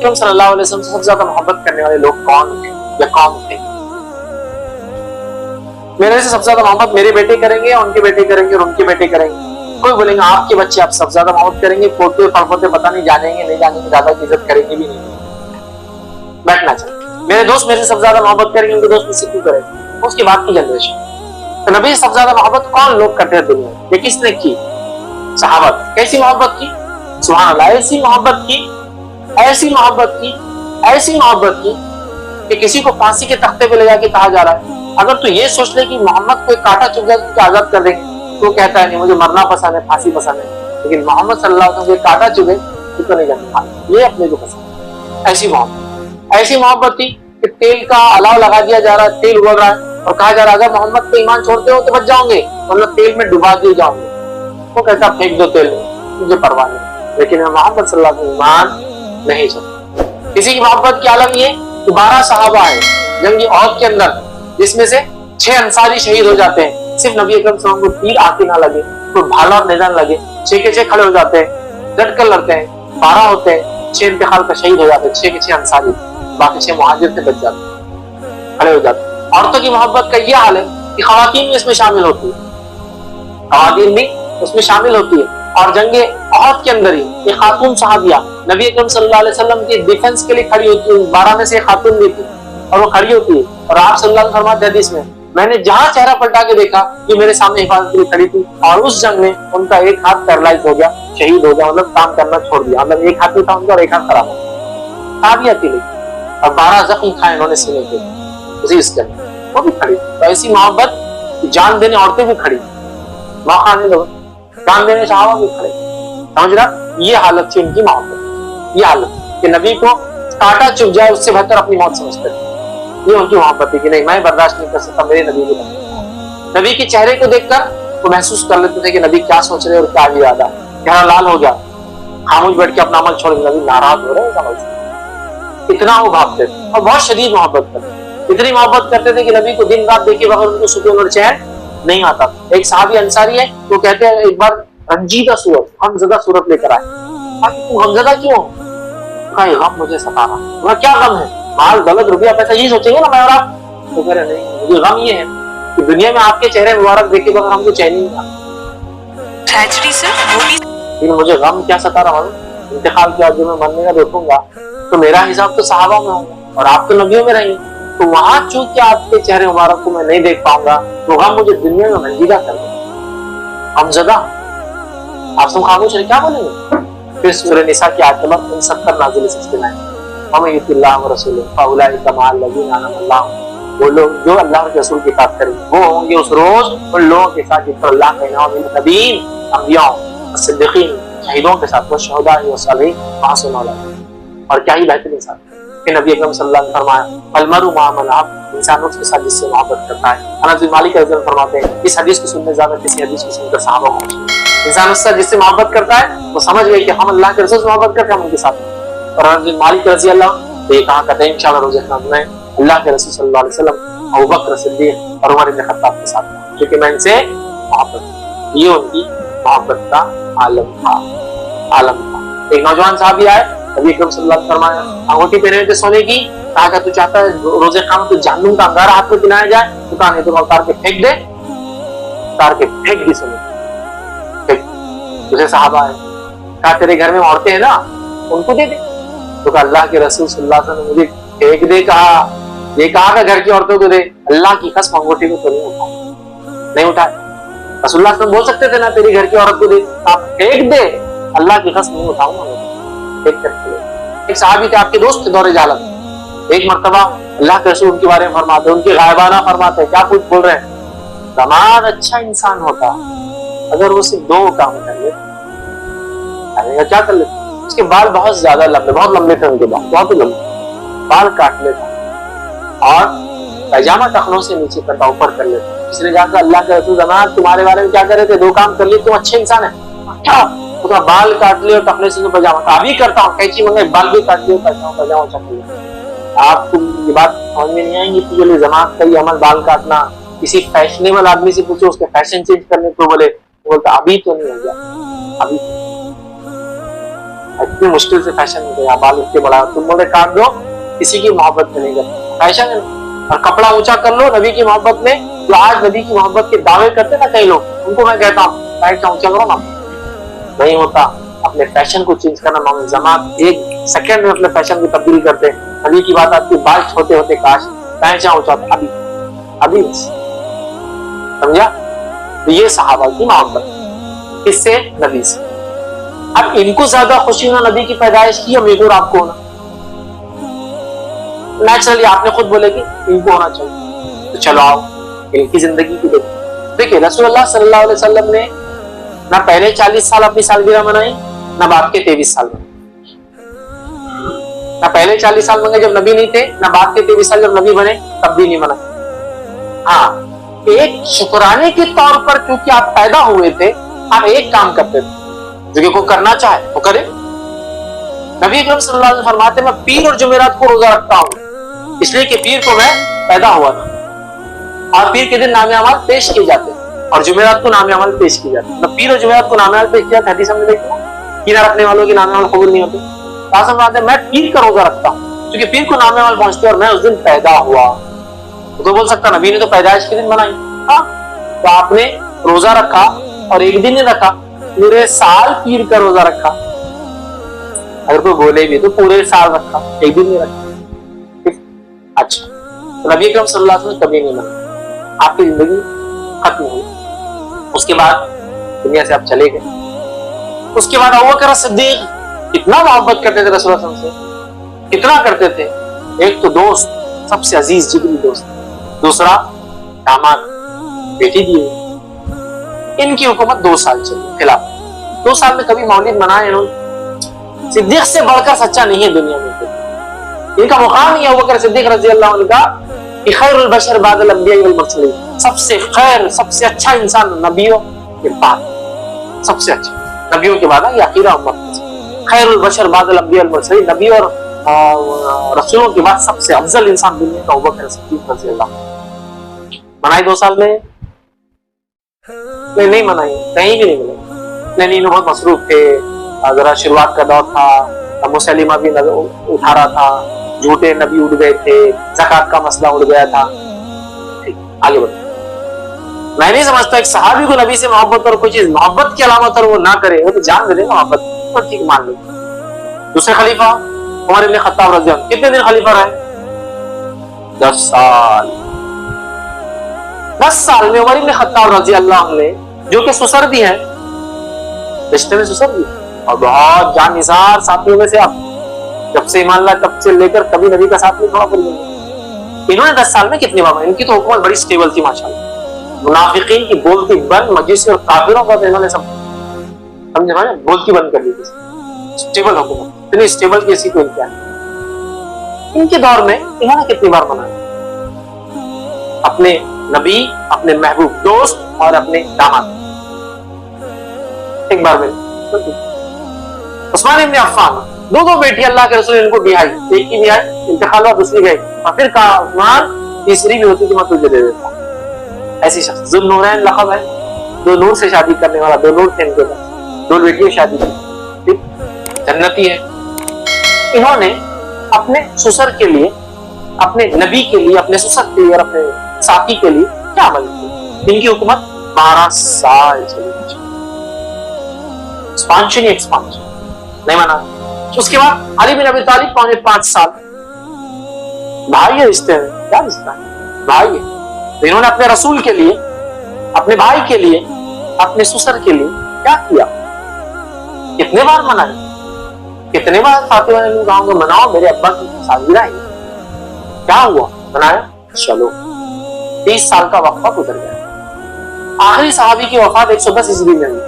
सल्लल्लाहु अलैहि वसल्लम से सबसे ज्यादा मोहब्बत करने वाले लोग कौन थे या कौन थे? मेरे से सबसे ज्यादा मोहब्बत मेरे बेटे करेंगे, उनके बेटे करेंगे और उनके बेटे करेंगे। कोई बोलेंगे आपके बच्चे आप सबसे ज्यादा मोहब्बत करेंगे, पोते पड़पोते पता नहीं जानेंगे नहीं जानेंगे, दादा की इज्जत करेंगे भी नहीं। बैठना चाहिए। मेरे दोस्त मेरे से सबसे ज्यादा मोहब्बत करेंगे, उनके दोस्त मुझसे क्यों करेंगे? उसके बाद की जनरेशन। तो नबी से सबसे ज्यादा मोहब्बत कौन लोग करते हैं दुनिया में? ये किसने की? सहाबत। कैसी मोहब्बत की? सुभान अल्लाह, ऐसी मोहब्बत की, ऐसी मोहब्बत की, ऐसी मोहब्बत की कि किसी को फांसी के तख्ते पे ले जाके कहा जा रहा है अगर तू ये सोच ले कि मोहम्मद को एक कांटा चुभ जाए तो आजाद कर देंगे, तो कहता है नहीं मुझे मरना पसंद है, फांसी पसंद है, लेकिन मोहम्मद सल्लल्लाहु अलैहि वसल्लम को कांटा चुभे तो नहीं जाना, ये अपने को पसंद। ऐसी मोहब्बत, ऐसी मोहब्बत थी कि तेल का अलाव लगा दिया जा रहा है, तेल उबल रहा है और कहा जा रहा है अगर मोहम्मद पे ईमान छोड़ते हो तो बच जाओगे, मतलब तेल में डुबा दिए जाओगे। वो कहता फेंक दो तेल में, मुझे परवाह नहीं, लेकिन मोहम्मद सल्लल्लाहु अलैहि वसल्लम ईमान नहीं छोड़ता। किसी की मोहब्बत की आलम ये कि 12 सहाबा है जंगी औद के अंदर, जिसमें से 6 अंसारी शहीद हो जाते हैं। सिर्फ नबी अकरम सल्लल्लाहु अलैहि वसल्लम को तीर आके ना लगे, तो भाला और निशान लगे, 6 के 6 खड़े हो जाते हैं, डट कर लड़ते हैं, 12 होते हैं, 6 इंतकाल का शहीद हो जाते हैं, 6 के 6 अंसारी, बाकी 6 मुहाजिर से बच जाते हैं, खड़े हो जाते हैं। औरतों की मोहब्बत का यह हाल है कि खवातीन भी इसमें शामिल होती है, खवातीन भी उसमें शामिल होती है। और जंगे औद के अंदर ही एक खातून सहाबिया नबी अकरम सल्लल्लाहु अलैहि वसल्लम की डिफेंस के लिए खड़ी होती है, 12 में से एक खातून भी थी और वो खड़ी होती है और आप सल्लल्लाहु अलैहि वसल्लम हदीस में मैंने जहां चेहरा पलटा के देखा कि मेरे सामने हिफाजत के लिए खड़ी थी, और उस जंग में उनका एक हाथ पैरालाइज हो गया, शहीद हो गया, मतलब काम करना छोड़ दिया, मतलब एक हाथ था उनका और एक हाथ खराब हो गया, सहाबिया थी लेकिन, और 12 जख्म खाए उन्होंने सीने पे उसी इस जंग में, वो भी खड़ी। तो ऐसी मोहब्बत जान देने औरतें भी खड़ी, मौका नहीं दो जान देने सहाबा भी खड़े, समझ रहा? ये हालत थी उनकी मोहब्बत, ये हालत कि नबी को कांटा चुभ जाए उससे बेहतर अपनी मौत समझते थे। ये उनकी मोहब्बत थी कि नहीं मैं बर्दाश्त नहीं कर सकता मेरे नबी को। नबी के चेहरे को देखकर वो महसूस कर लेते थे कि नबी क्या सोच रहे और क्या इरादा, चेहरा लाल हो गया, खामोश बैठ के अपना अमल छोड़ दिया, नबी नाराज हो रहे हैं समझ, इतना वो भागते थे और बहुत शदीद मोहब्बत करते, इतनी मोहब्बत करते थे कि नबी को दिन रात देखे बगैर उनको सुकून और चैन नहीं आता। एक सहाबी अंसारी है, वो कहते हैं एक बार रंजीदा सूरत, गमज़दा सूरत लेकर आए, तुम गमज़दा क्यों? कहा गम मुझे सता रहा। तुम्हारा क्या गम है? माल दौलत रुपया पैसा यही सोचेंगे ना मैं और आप? तो कह रहे नहीं मुझे गम ये है कि दुनिया में आपके चेहरे मुबारक देखे बगैर हमको चैन नहीं आता। ट्रेजेडी सिर्फ वो भी, मुझे गम क्या सता रहा हूँ, इंतकाल के बाद जो मैं मरने का देखूंगा तो मेरा हिसाब तो सहाबा में होगा और आप तो नबियों में रहेंगे, तो वहां चूंकि आपके चेहरे मुबारक को मैं नहीं देख पाऊंगा तो गम मुझे दुनिया में रंजीदा कर देगा, गमज़दा। आप सब खामोश है क्या बोलेंगे? फिर सूरह निसा की आयत नंबर 69 नाज़िल वो लोग जो अल्लाह के रसूल की इताअत करेंगे वो होंगे उस रोज उन लोगों के साथ जिन पर अल्लाह का इनाम नबीन, अंबियाओं, सिद्दीकीन, शहीदों के साथ, वो शहुदा व सालिहीन, मासूम औलाद। और क्या ही बेहतरीन साथ कि नबी अकरम सल्लल्लाहु अलैहि वसल्लम फरमाया अलमरु मा मन अहब, इंसान उसके साथ जिससे मोहब्बत करता है। अनस बिन मालिक रज़ी अल्लाह फरमाते हैं इस हदीस को सुनने ज्यादा किसी हदीस को सुनकर सहाबा को इंसान उससे जिससे मोहब्बत करता है वो समझ गए कि हम अल्लाह के रसूल से मोहब्बत करते हैं उनके साथ। और अनस बिन मालिक रज़ी अल्लाह तो ये कहा करते हैं इंशाअल्लाह रोज़े क़यामत में अल्लाह के रसूल सल्लल्लाहु अलैहि वसल्लम, अबू बकर सिद्दीक और उमर इब्न खत्ताब के साथ, क्योंकि मैं इनसे मोहब्बत, ये उनकी मोहब्बत का आलम था। एक नौजवान साहब आए, नबी अकरम सल्लल्लाहु अलैहि वसल्लम फरमाया अंगूठी पहने थे सोने की, कहा कि तू चाहता है रोज़े क़यामत तो जहन्नुम का अंगारा हाथ में पिलाया जाए? तो कहा नहीं तो उतार के फेंक दे, उतार के फेंक दी सोने, तुझे सहाबा है, कहा तेरे घर में औरतें हैं ना उनको दे दे, तो कहा अल्लाह के रसूल सल्लल्लाहु अलैहि वसल्लम मुझे फेंक दे कहा, ये कहा कि घर की औरतों को दे, अल्लाह की कसम अंगूठी को तो नहीं उठाए। रसूलुल्लाह सल्लल्लाहु अलैहि वसल्लम बोल सकते थे ना तेरी घर की औरत को दे, आप फेंक दे, अल्लाह की कसम नहीं उठाऊंगा। एक सहाबी थे आपके दोस्त थे दौरे जालम, एक मर्तबा अल्लाह के रसूल उनके बारे में फरमाते, उनके गायबाना फरमाते, क्या कुछ बोल रहे हैं, दमाद अच्छा इंसान होता अगर वो सिर्फ 2 काम कर ले, क्या कर ले, उसके बाल बहुत ज्यादा लंबे, बहुत लंबे थे उनके बाल, बहुत ही लंबे, बाल काट लेता और पैजामा टखनों से नीचे करता, ऊपर कर लेता। किसी ने जाकर अल्लाह के रसूल जनाब तुम्हारे बारे में क्या करे थे, 2 काम कर लिए, तुम अच्छे इंसान है, अच्छा उसका बाल काट लिया और टखने से पैजामा, अभी करता हूँ, कैची मंगे बाल भी काट लिया, पैजामा चक लिया। आपको ये बात समझ में नहीं आएंगी कि ये जमात का ये अमल बाल काटना, किसी फैशनेबल आदमी से पूछो उसके फैशन चेंज करने को बोले, बोलता अभी तो नहीं हो गया, अभी इतनी मुश्किल से फैशन में गया, बाल इतने बड़ा, तुम बोले काट दो, किसी की मोहब्बत में नहीं करते, फैशन है ना। और कपड़ा ऊंचा कर लो नबी की मोहब्बत में, जो आज नबी की मोहब्बत के दावे करते ना कई लोग, उनको मैं कहता हूँ पैंट ऊंचा करो ना, नहीं होता। अपने फैशन को चेंज करना मामूल जमात एक सेकंड में अपने फैशन को तब्दील करते। नबी की बात आती, बाल छोटे होते काश, पैंट ऊंचा, अभी समझा। तो ये सहाबा की मोहब्बत किससे? नबी से। अब इनको ज्यादा खुशी होना नबी की पैदाइश की या मेरे और आपको होना? नेचुरली आपने खुद बोले कि इनको होना चाहिए, तो चलो आओ इनकी जिंदगी की देखो। देखिए रसूलुल्लाह सल्लल्लाहु अलैहि वसल्लम ने ना पहले 40 साल अपनी सालगिरह मनाई, ना बाद के 23 साल मनाई। ना पहले 40 साल मंगे जब नबी नहीं थे, ना बाद के 23 साल जब नबी बने तब भी नहीं मनाए। हाँ, एक शुक्राने के तौर पर क्योंकि आप पैदा हुए थे, आप एक काम करते थे, जो को करना चाहे वो करे। नबी अकरम सल्लल्लाहु अलैहि वसल्लम फरमाते, मैं पीर और जुमेरात को रोजा रखता हूँ, इसलिए कि पीर को मैं पैदा हुआ था, और पीर के दिन नामे अमाल पेश किए जाते हैं, और जुमेरात को नामे अमाल पेश किए जाते हैं। तो पीर और जुमेरात को नामे अमाल पेश किया, हदीस हमने देखी, कीना रखने वालों के नामे अमाल कबूल नहीं होते। मैं पीर का रोजा रखता हूँ क्योंकि पीर को नामे अमाल पहुंचते और मैं उस दिन पैदा हुआ। तो बोल सकता नबी ने तो पैदाइश के दिन बनाई। हाँ, तो आपने रोजा रखा और एक दिन नहीं रखा, पूरे साल पीर का रोजा रखा। अगर कोई बोले भी तो पूरे साल रखा, एक दिन नहीं रखा। अच्छा, तो नबी अकरम सल्लल्लाहु अलैहि वसल्लम कभी नहीं मना, आपकी जिंदगी खत्म हुई। उसके बाद दुनिया से आप चले गए। उसके बाद अबू बकर सिद्दीक कितना मोहब्बत करते थे रसूल सल्लल्लाहु अलैहि वसल्लम से, कितना करते थे। एक तो दोस्त, सबसे अजीज जिगरी दोस्त, दूसरा दामाद, बेटी दिए। इनकी हुकूमत 2 साल चली खिलाफ। 2 साल में कभी मौलिद मनाए इन्होंने। सिद्दीक से बढ़कर सच्चा नहीं है दुनिया में। इनका मुकाम ही है अबू बकर सिद्दीक रज़ी अल्लाह अन्हु का कि खैरुल बशर बादल अंबिया वल मुरसलीन, सबसे खैर, सबसे अच्छा इंसान नबियों के बाद, सबसे अच्छा नबियों के बाद ये आखिरा उम्मत। खैरुल बशर बादल अंबिया वल मुरसलीन, नबी और रसूलों के बाद सबसे अफजल इंसान दुनिया का अबू बकर सिद्दीक रज़ी अल्लाह अन्हु। मनाई 2 साल में? नहीं मनाई, कहीं भी नहीं मिले। नहीं, बहुत मसरूफ थे, जरा शुरुआत का दौर था, मुसलिमा भी उठा रहा था, झूठे नबी उड़ गए थे, ज़कात का मसला उड़ गया था। आगे बढ़ो। मैं नहीं समझता एक सहाबी को नबी से मोहब्बत और कोई चीज मोहब्बत की अलामत और वो ना करे, वो तो जान दे देगा मोहब्बत, तो ठीक मान लो। दूसरे खलीफा उमर इब्न खत्ताब रज़ी अल्लाह, कितने दिन खलीफा रहे? 10 साल। 10 साल में उमर इब्न खत्ताब रज़ी अल्लाह ने, जो कि सुसर भी है, रिश्ते में सुसर भी, और बहुत जानिसार साथियों में से, आप जब से ईमान लाए तब से लेकर कभी नबी का साथ नहीं छोड़ा पड़ी। इन्होंने 10 साल में कितनी बार, इनकी तो हुकूमत बड़ी स्टेबल थी माशाल्लाह। मुनाफिकीन की बोलती बंद, मजूसी और काफिरों का तो इन्होंने सब समझे ना, बोलती बंद कर दी थी। स्टेबल हुकूमत, इतनी स्टेबल कैसी कोई क्या है। इनके दौर में इन्होंने कितनी बार मनाया अपने नबी, अपने महबूब दोस्त और अपने दामाद? एक बार में उस्मान इब्न अफ़्फ़ान, 2 बेटी अल्लाह के रसूल, इनको बिहाई, एक की बिहाई इंतकाल हुआ, दूसरी गई, और फिर कहा उस्मान तीसरी भी होती तो मैं तुझे दे देता। ऐसी शख्स, ज़ुन्नूरैन लक़ब है, 2 नूर से शादी करने वाला, 2 नूर थे इनके पास, 2 बेटियों शादी की, जन्नती है। इन्होंने अपने ससुर के लिए, अपने नबी के लिए, अपने ससुर के लिए और अपने साथी के लिए क्या अमल किया? इनकी हुकूमत 12 साल चली, एक्सपांशन नहीं माना। उसके बाद अली बिन अबी तालिब पौने 5 साल, भाई है रिश्ते में, क्या रिश्ता है, भाई है। तो इन्होंने अपने रसूल के लिए, अपने भाई के लिए, अपने ससुर के लिए क्या किया? कितने बार मनाया, कितने बार फातिमा ने कहा मनाओ मेरे अब्बा की सालगिरह है, क्या हुआ? मनाया, चलो। 30 साल का वक्फा गुजर गया। आखिरी सहाबी की वफात 110 ईस्वी में हुई,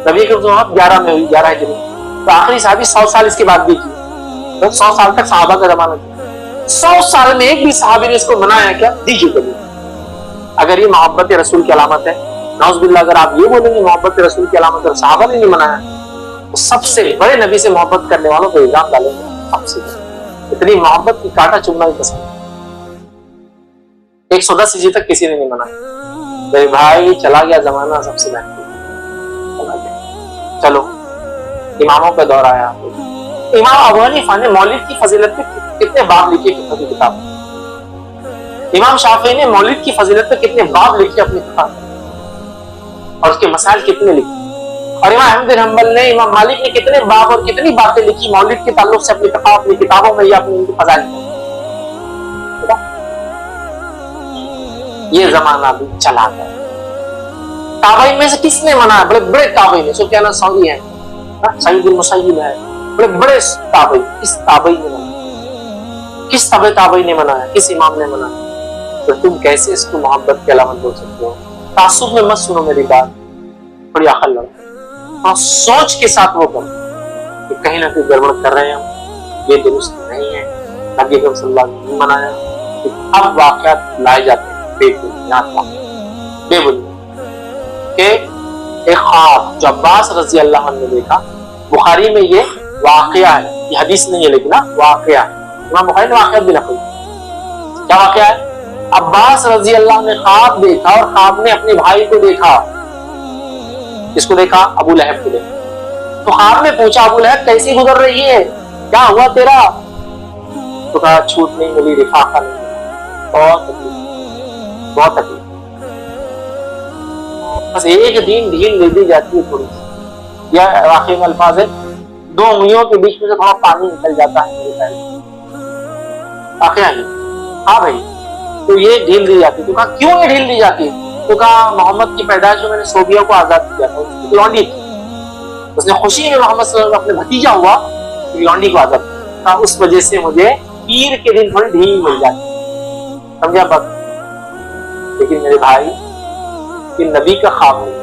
नबी की वफात 11 में हुई, 11 हिजरी। तो आखिरी सहाबी 100 साल इसके बाद भी की, तो 100 साल तक सहाबा का जमाना था। 100 साल में एक भी सहाबी ने इसको मनाया क्या? दीजिए कभी। अगर ये मोहब्बत रसूल की अलामत है, नाउज़ुबिल्लाह, अगर आप ये बोलेंगे मोहब्बत रसूल की अलामत और सहाबा ने नहीं मनाया, तो सबसे बड़े नबी से मोहब्बत करने वालों को इल्जाम डालेंगे आपसे। इतनी मोहब्बत की कांटा चुभना ही पसंद। 110 ईस्वी तक किसी ने नहीं मनाया। मेरे भाई चला गया जमाना, सबसे बेहतर चला गया। चलो इमामों का दौर आया। इमाम अबू हनीफा ने मौलिद की फजीलत पे कितने बाब लिखे अपनी किताब में। इमाम शाफी ने मौलिद की फजीलत पे कितने बाब लिखे अपनी किताब में और उसके मसाइल कितने लिखे। और इमाम अहमद बिन हंबल ने, इमाम मालिक ने कितने बाब और कितनी बातें लिखी मौलिद के ताल्लुक से अपनी किताबों में या अपनी फजाइल में। ये जमाना भी चला गया। ताबई में से किसने मना? बड़े बड़े ताबई ने, सुफयान सौरी है, सईद मुसय्यिब है, बड़े बड़े ताबई। किस ताबई ने मनाया? किस ताबई ने मनाया? किस इमाम ने मनाया? तो तुम कैसे इसको मोहब्बत के अलावा बोल सकते हो? तासुब में मत सुनो मेरी बात, बड़ी अकल लगाओ और सोच के साथ वो करो कि कहीं ना कहीं गड़बड़ कर रहे हैं हम, ये दुरुस्त नहीं है। नबी अकरम सल्लल्लाहु अलैहि वसल्लम ने मनाया कि अब वाक़यात लाए जाते हैं बेबुनियाद के एक ख्वाब जो अब्बास रजी अल्लाह अन्हु ने देखा। बुखारी में ये वाक़या है, ये हदीस नहीं है लेकिन वाक़या है। इमाम बुखारी ने वाक़या भी लिखा। क्या वाक़या है? अब्बास रजी अल्लाह ने ख्वाब देखा और ख्वाब ने अपने भाई को देखा। किसको देखा? अबू लहब को देखा। तो ख्वाब में पूछा, अबू लहब कैसी गुजर रही है, क्या हुआ तेरा? तो कहा छूट नहीं मिली, रिफाका नहीं मिला, बहुत तकलीफ। बस एक दिन ढील दे दी जाती है थोड़ी सी। या वाकई में अल्फाज है, दो उंगलियों के बीच में से थोड़ा पानी निकल जाता है मेरे पैर में। हाँ भाई, तो ये ढील दी जाती। तो कहा क्यों ये ढील दी जाती? तो कहा मोहम्मद की पैदाइश में मैंने सोबिया को आजाद किया था, उसकी लौंडी थी, उसने खुशी में मोहम्मद सल्लल्लाहु अलैहि वसल्लम अपने भतीजा हुआ तो लौंडी को आजाद किया, उस वजह से मुझे पीर के दिन थोड़ी ढील मिल जाती। समझा बात? लेकिन मेरे भाई, ये नबी का ख्वाब नहीं।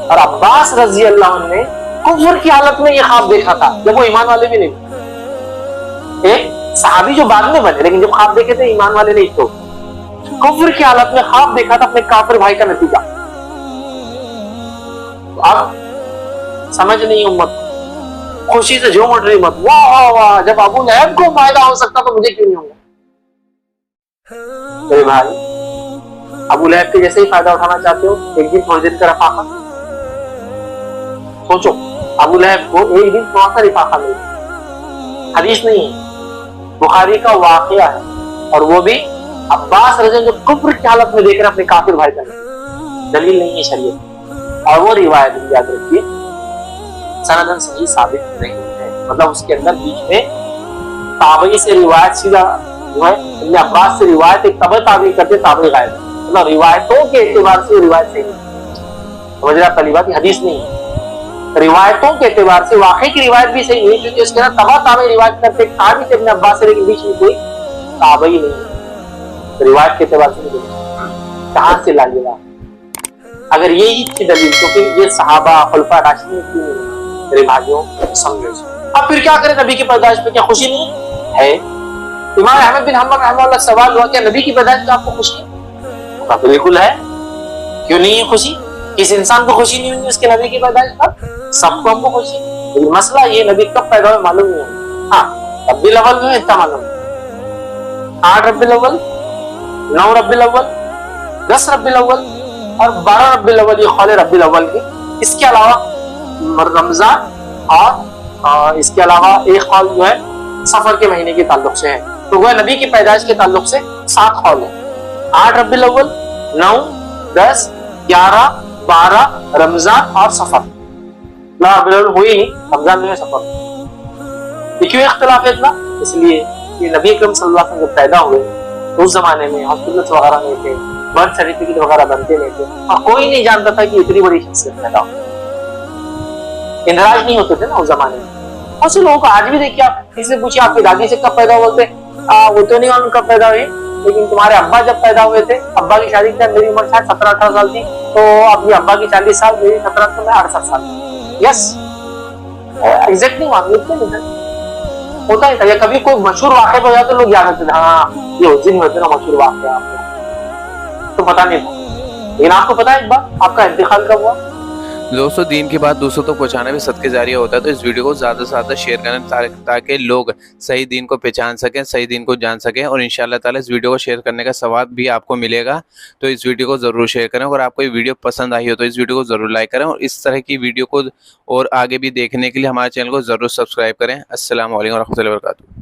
और अब्बास रजी अल्लाह अन्हु ने कुफ्र की हालत में ये ख्वाब देखा था, जब वो ईमान वाले भी नहीं। एक सहाबी जो बाद में बने, लेकिन जब ख्वाब देखे थे ईमान वाले नहीं। तो कुफ्र की हालत में ख्वाब देखा था अपने काफिर भाई का नतीजा। अब समझ नहीं उम्मत, खुशी से झूम उठ रही मत, वाह वाह, जब अबू लहब को फायदा हो सकता तो मुझे क्यों नहीं होगा? मेरे भाई, अबू लहब के जैसे ही फायदा उठाना चाहते हो, एक दिन थोड़ी देर का रफाका सोचो। अबू लहब को एक दिन थोड़ा सा रफाका मिला, हदीस नहीं है, बुखारी का वाकया है। और वो भी अब्बास रज़ी जो कुफ्र की हालत में देख रहे अपने काफिर भाई का, दलील नहीं है शरीयत। और वो रिवायत याद रखिए सनदन सही साबित नहीं है, मतलब उसके अंदर बीच में ताबई से रिवायत सीधा जो है इब्न अब्बास से रिवायत एक तबे ताबी करते, ताबई गायब, मतलब रिवायतों के एतबार से रिवायत सही नहीं। समझ रहे आप? पहली बात, ये हदीस नहीं है, रिवायतों के एतबार से वाकई की रिवायत भी सही नहीं, क्योंकि उसके अंदर तबा ताबई रिवायत करते ताबी से इब्न अब्बास से, लेकिन बीच में कोई ताबई नहीं है, रिवायत के एतबार से नहीं। कहां से लाइएगा? अगर यही थी दलील तो फिर ये सहाबा खुलफा राशिदीन क्यों नहीं? मेरे भाइयों समझो। अब फिर क्या करें? नबी की पैदाइश पे क्या खुशी नहीं है? इमाम अहमद बिन हंबल रहमतुल्लाह सवाल हुआ, क्या नबी की पैदाइश पे आपको खुशी है? तो बिल्कुल है, क्यों नहीं है खुशी? किस इंसान को खुशी नहीं होगी उसके नबी की पैदाइश पर? सबको हमको खुशी। लेकिन मसला ये, नबी कब पैदा हुए मालूम नहीं है। हाँ, रब्बीउल अव्वल में इतना मालूम, 8 रब्बीउल अव्वल, 9 रब्बीउल अव्वल, 10 रब्बीउल अव्वल और 12 रब्बीउल अव्वल, ये खौल रब्बीउल अव्वल की। इसके अलावा रमजान और इसके अलावा एक खौल जो है सफर के महीने के ताल्लुक से है। तो वह नबी की पैदाइश के ताल्लुक से 7 खौल है, 8 रब्बीउल अव्वल, 9, 10, 11, 12 रमजान और सफर। रब्बीउल अव्वल हुई नहीं, रमजान में सफर। क्यों इख्तिलाफ है इतना? इसलिए कि नबी अकरम सल्लल्लाहु अलैहि वसल्लम जब पैदा हुए तो उस जमाने में हॉस्पिटल्स वगैरह नहीं थे, बर्थ सर्टिफिकेट वगैरह बनते नहीं थे, और कोई नहीं जानता था कि इतनी बड़ी शख्सियत पैदा हो। इंदराज नहीं होते थे ना उस जमाने में। बहुत से लोगों को आज भी देखिए, आप किसी से पूछिए आपकी दादी से कब पैदा हुए थे, वो तो नहीं मालूम कब पैदा हुई, लेकिन तुम्हारे अब्बा जब पैदा हुए थे, अब्बा की शादी के मेरी उम्र शायद 17-18 साल थी, तो अपनी अब्बा की 40 साल, मेरी 17 तो मैं 68 साल। यस, एग्जैक्ट नहीं मालूम होता ही था। या कभी कोई मशहूर वाक़या हो जाता तो लोग याद रखते थे, हाँ ये उस दिन हुए थे ना मशहूर वाक़या, तो पता नहीं था। लेकिन आपको पता है एक बार आपका इंतकाल कब हुआ? دوستوں دین کی بات دوسروں تک پہنچانا بھی صدقے جاریہ ہوتا ہے، تو اس ویڈیو کو زیادہ سے زیادہ شیئر کریں تاکہ لوگ صحیح دین کو پہچان سکیں، صحیح دین کو جان سکیں، اور انشاءاللہ تعالی اس ویڈیو کو شیئر کرنے کا ثواب بھی آپ کو ملے گا۔ تو اس ویڈیو کو ضرور شیئر کریں، اور آپ کو یہ ویڈیو پسند آئی ہو تو اس ویڈیو کو ضرور لائک کریں، اور اس طرح کی ویڈیو کو اور آگے بھی دیکھنے کے لیے ہمارے چینل کو ضرور سبسکرائب کریں۔ السلام علیکم ورحمۃ اللہ وبرکاتہ۔